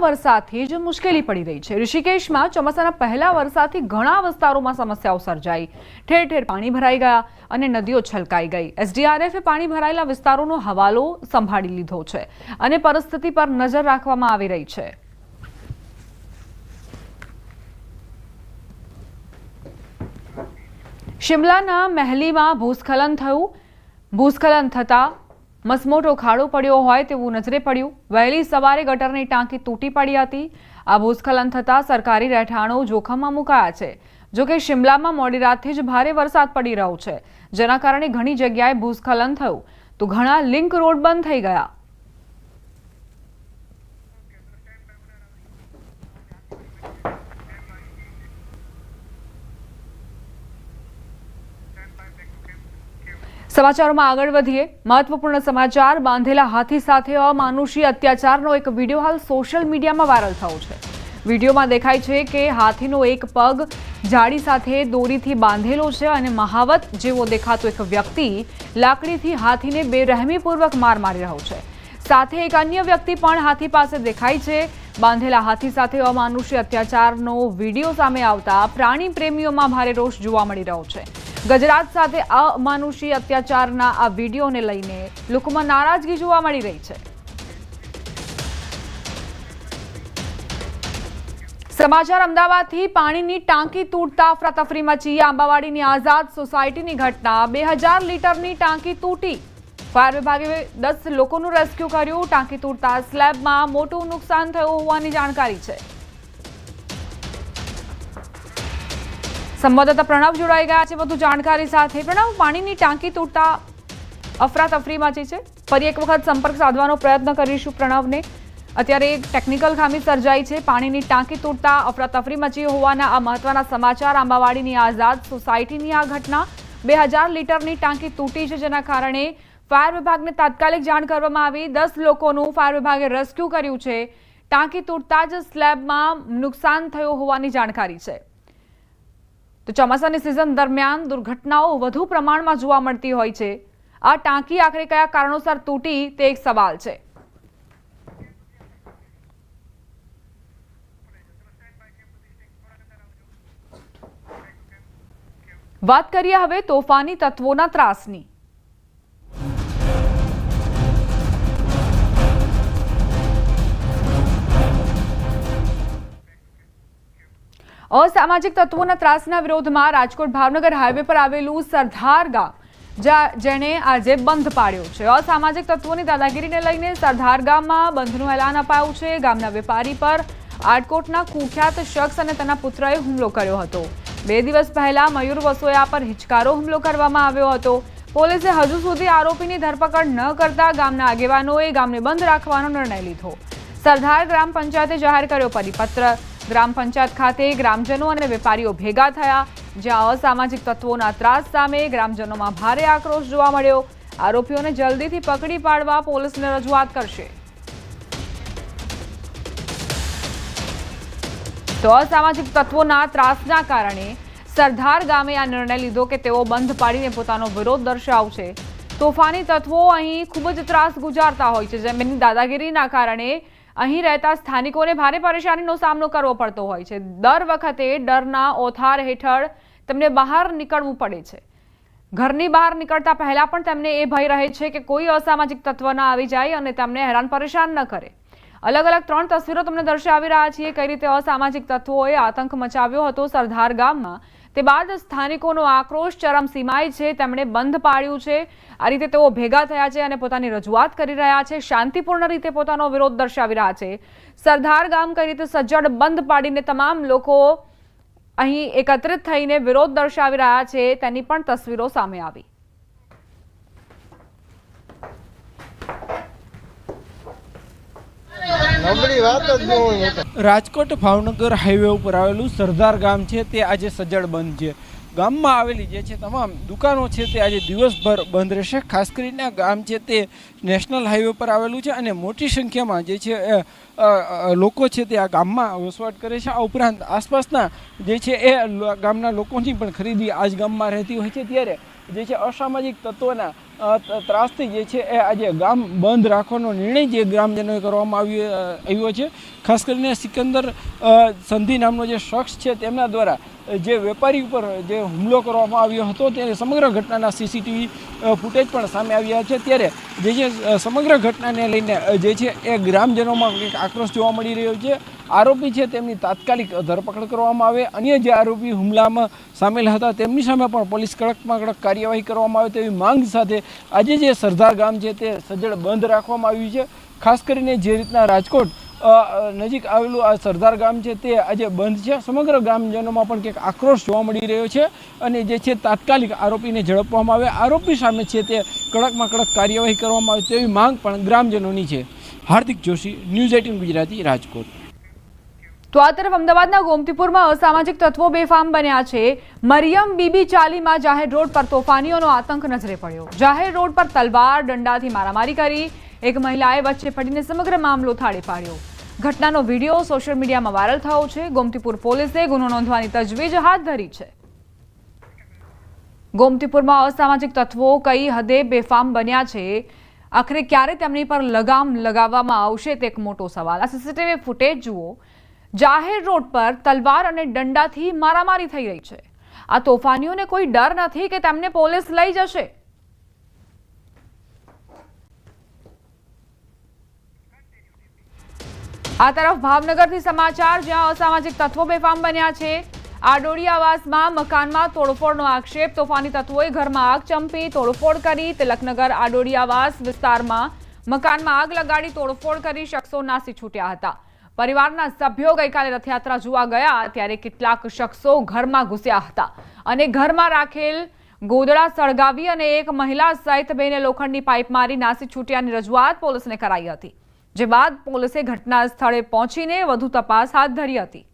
વરસાદથી જ મુશ્કેલી પડી રહી છે। ઋષિકેશમાં ચોમાસાના પહેલા વરસાદથી ઘણા વિસ્તારોમાં સમસ્યાઓ સર્જાઈ। ઠેર ઠેર પાણી ભરાઈ ગયા અને નદીઓ છલકાઈ ગઈ। એસડીઆરએફે પાણી ભરાયેલા વિસ્તારોનો હવાલો સંભાળી લીધો છે અને પરિસ્થિતિ પર નજર રાખવામાં આવી રહી છે। શિમલાના મહેલીમાં ભૂસ્ખલન થયું। ભૂસ્ખલન થતા મસમોટો ખાડો પડ્યો હોય તેવું નજરે પડ્યું। વહેલી સવારે ગટરની ટાંકી તૂટી પડી હતી। આ ભૂસ્ખલન થતા સરકારી રહેઠાણો જોખમમાં મુકાયા છે। જોકે શિમલામાં મોડી રાતથી જ ભારે વરસાદ પડી રહ્યો છે, જેના કારણે ઘણી જગ્યાએ ભૂસ્ખલન થયું તો ઘણા લિંક રોડ બંધ થઈ ગયા। સમાચારોમાં આગળ વધીએ। મહત્વપૂર્ણ સમાચાર। બાંધેલા હાથી સાથે અમાનુષી અત્યાચારનો એક વિડીયો હાલ સોશિયલ મીડિયામાં વાયરલ થયો છે। વિડીયોમાં દેખાય છે કે હાથીનો એક પગ જાળી સાથે દોરીથી બાંધેલો છે અને મહાવત જેવો દેખાતો એક વ્યક્તિ લાકડીથી હાથીને બેરહેમીપૂર્વક માર મારી રહ્યો છે। સાથે એક અન્ય વ્યક્તિ પણ હાથી પાસે દેખાય છે। બાંધેલા હાથી સાથે અમાનુષી અત્યાચારનો વિડીયો સામે આવતા પ્રાણી પ્રેમીઓમાં ભારે રોષ જોવા મળી રહ્યો છે। ગજરાત સાથે અમાનુષી અત્યાચારના આ વિડીયોને લઈને લોકોમાં નારાજગી જોવા મળી રહી છે। સમાચાર અમદાવાદથી। પાણીની ટાંકી તૂટતા અફરાતફરી મચી। આંબાવાડીની આઝાદ સોસાયટીની ઘટના। 2000 લીટરની ટાંકી તૂટી। ફાયર વિભાગે 10 લોકોનું રેસ્ક્યુ કર્યું। ટાંકી તૂટતા સ્લેબમાં મોટું નુકસાન થયું હોવાની જાણકારી છે। સંવાદદાતા પ્રણવ જોડાઈ ગયા છે વધુ જાણકારી સાથે। પ્રણવ, પાણીની ટાંકી તૂટતા અફરાતફરી મચી છે। ફરી એક વખત સંપર્ક સાધવાનો પ્રયત્ન કરીશું પ્રણવને। અત્યારે ટેકનિકલ ખામી સર્જાઈ છે। પાણીની ટાંકી તૂટતા અફરાતફરી મચી હોવાના આ મહત્વના સમાચાર। આંબાવાડીની આઝાદ સોસાયટીની આ ઘટના। 2000 લીટરની ટાંકી તૂટી છે, જેના કારણે ફાયર વિભાગને તાત્કાલિક જાણ કરવામાં આવી। 10 લોકોનું ફાયર વિભાગે રેસ્ક્યુ કર્યું છે। ટાંકી તૂટતા જ સ્લેબમાં નુકસાન થયું હોવાની જાણકારી છે। તો ચોમાસાની સિઝન દરમિયાન દુર્ઘટનાઓ વધુ પ્રમાણમાં જોવા મળતી હોય છે। આ ટાંકી આખરે કયા કારણોસર તૂટી તે એક સવાલ છે। વાત કરીએ હવે તોફાની તત્વોના ત્રાસની। અસામાજિક તત્વોના ત્રાસના વિરોધમાં રાજકોટ ભાવનગર હાઈવે પર આવેલું સરદાર ગામ જેણે આજે બંધ પાડ્યો છે। અસામાજિક તત્વોની દાદાગીરીને લઈને સરદાર ગામમાં બંધનું એલાન અપાયું છે। ગામના વેપારી પર આટકોટના કુખ્યાત શખ્સ અને તેના પુત્રએ હુમલો કર્યો હતો। 2 દિવસ પહેલા મયુર વસોયા પર હિચકારો હુમલો કરવામાં આવ્યો હતો। પોલીસે હજુ સુધી આરોપીની ધરપકડ ન કરતા ગામના આગેવાનોએ ગામને બંધ રાખવાનો નિર્ણય લીધો। સરદાર ગ્રામ પંચાયતે જાહેર કર્યો પરિપત્ર। ગ્રામ પંચાયત ખાતે ગ્રામજનો અને વેપારીઓ ભેગા થયા, જ્યાં અસામાજિક તત્વોના ત્રાસ સામે ગ્રામજનોમાં ભારે આક્રોશ જોવા મળ્યો। આરોપીઓને જલ્દીથી પકડી પાડવા પોલીસને રજૂઆત કરશે। તો અસામાજિક તત્વોના ત્રાસના કારણે સરદાર ગામે આ નિર્ણય લીધો કે તેઓ બંધ પાડીને પોતાનો વિરોધ દર્શાવશે। તોફાની તત્વો અહીં ખૂબ જ ત્રાસ ગુજારતા હોય છે, જેમની દાદાગીરીના કારણે અહીં રહેતા સ્થાનિકોને ભારે પરેશાનીનો સામનો કરવો પડતો હોય છે। દર વખતે ડરના ઓથાર હેઠળ તેમને બહાર નીકળવું પડે છે। ઘરની બહાર નીકળતા પહેલા પણ તેમને એ ભય રહે છે કે કોઈ અસામાજિક તત્વ ન આવી જાય અને તેમને હેરાન પરેશાન ન કરે। અલગ અલગ 3 તસવીરો તમને દર્શાવી રહ્યા છીએ કઈ રીતે અસામાજિક તત્વોએ આતંક મચાવ્યો હતો સરદાર ગામમાં। તે બાદ સ્થાનિકોનો આક્રોશ ચરમસીમાએ છે। તેમણે બંધ પાડ્યું છે। આ રીતે તેઓ ભેગા થયા છે અને પોતાની રજૂઆત કરી રહ્યા છે। શાંતિપૂર્ણ રીતે પોતાનો વિરોધ દર્શાવી રહ્યા છે। સરદાર ગામ કઈ રીતે સજ્જડ બંધ પાડીને તમામ લોકો અહીં એકત્રિત થઈને વિરોધ દર્શાવી રહ્યા છે તેની પણ તસવીરો સામે આવી। રાજકોટ ભાવનગર હાઈવે ઉપર આવેલું સરદાર ગામ છે તે આજે સજ્જડ બંધ છે। ગામમાં આવેલી જે છે તમામ દુકાનો છે તે આજે દિવસભર બંધ રહેશે। ખાસ કરીને આ ગામ છે તે નેશનલ હાઈવે પર આવેલું છે અને મોટી સંખ્યામાં જે છે લોકો છે તે આ ગામમાં વસવાટ કરે છે। આ ઉપરાંત આસપાસના જે છે એ ગામના લોકોની પણ ખરીદી આ જ ગામમાં રહેતી હોય છે। ત્યારે જે છે અસામાજિક તત્વોના ત્રાસથી જે છે એ આજે ગામ બંધ રાખવાનો નિર્ણય જે ગ્રામજનોએ કરવામાં આવ્યો છે. ખાસ કરીને સિકંદર સંધિ નામનો જે શખ્સ છે તેમના દ્વારા જે વેપારી ઉપર જે હુમલો કરવામાં આવ્યો હતો તે સમગ્ર ઘટનાના સીસીટીવી ફૂટેજ પણ સામે આવ્યા છે. ત્યારે જે છે સમગ્ર ઘટનાને લઈને જે છે એ ગ્રામજનોમાં એક આક્રોશ જોવા મળી રહ્યો છે. આરોપી છે તેમની તાત્કાલિક ધરપકડ કરવામાં આવે, અન્ય જે આરોપી હુમલામાં સામેલ હતા તેમની સામે પણ પોલીસ કડકમાં કડક કાર્યવાહી કરવામાં આવે તેવી માંગ સાથે આજે જે સરદાર ગામ છે તે સજ્જડ બંધ રાખવામાં આવ્યું છે. ખાસ કરીને જે રીતના રાજકોટ નજીક આવેલું આ સરદાર ગામ છે તે આજે બંધ છે. સમગ્ર ગ્રામજનોમાં પણ કંઈક આક્રોશ જોવા મળી રહ્યો છે અને જે છે તાત્કાલિક આરોપીને ઝડપવામાં આવે, આરોપી સામે છે તે કડકમાં કડક કાર્યવાહી કરવામાં આવે તેવી માંગ પણ ગ્રામજનોની છે. હાર્દિક જોશી, ન્યૂઝ 18 ગુજરાતી, રાજકોટ. તો આ તરફ અમદાવાદના ગોમતીપુરમાં અસામાજિક તત્વો બેફામ બન્યા છે. મરિયમ બીબી ચાલીમાં જાહેર રોડ પર તોફાનીઓનો આતંક નજરે પડ્યો. જાહેર રોડ પર તલવાર દંડાથી મારામારી કરી એક મહિલાએ વચ્ચે પડીને સમગ્ર મામલો થાળે પાડ્યો. ઘટનાનો વિડીયો સોશિયલ મીડિયામાં વાયરલ થયો છે. ગોમતીપુર પોલીસે ગુનો નોંધવાની તજવીજ હાથ ધરી છે. ગોમતીપુરમાં અસામાજિક તત્વો કઈ હદે બેફામ બન્યા છે, આખરે ક્યારે તેમની પર લગામ લગાવવામાં આવશે તે એક મોટો સવાલ. આ સીસીટીવી ફૂટેજ જુઓ. જાહેર રોડ પર તલવાર અને દંડાથી મારામારી થઈ રહી છે. આ તોફાનીઓને કોઈ ડર નથી કે તેમને પોલીસ લઈ જશે. આ તરફ ભાવનગરથી સમાચાર, જ્યાં અસામાજિક તત્વો બેફામ બન્યા છે. આડોડી આવાસમાં મકાનમાં તોડફોડનો આક્ષેપ. તોફાની તત્વોએ ઘરમાં આગ ચંપી તોડફોડ કરી. તિલકનગર આડોડી આવાસ વિસ્તારમાં મકાનમાં આગ લગાડી તોડફોડ કરી શખ્સો નાસી છૂટ્યા હતા. પરિવારના સભ્યો ગઈકાલે રથયાત્રા જોવા ગયા ત્યારે કેટલાક શખ્સો ઘરમાં ઘૂસ્યા હતા અને ઘરમાં રાખેલ ગોદડા સળગાવી અને એક મહિલા સહિત બેને લોખંડની પાઇપ મારી નાસી છૂટ્યાની રજૂઆત પોલીસને કરાઈ હતી. જે બાદ પોલીસે ઘટના સ્થળે પહોંચીને વધુ તપાસ હાથ ધરી હતી.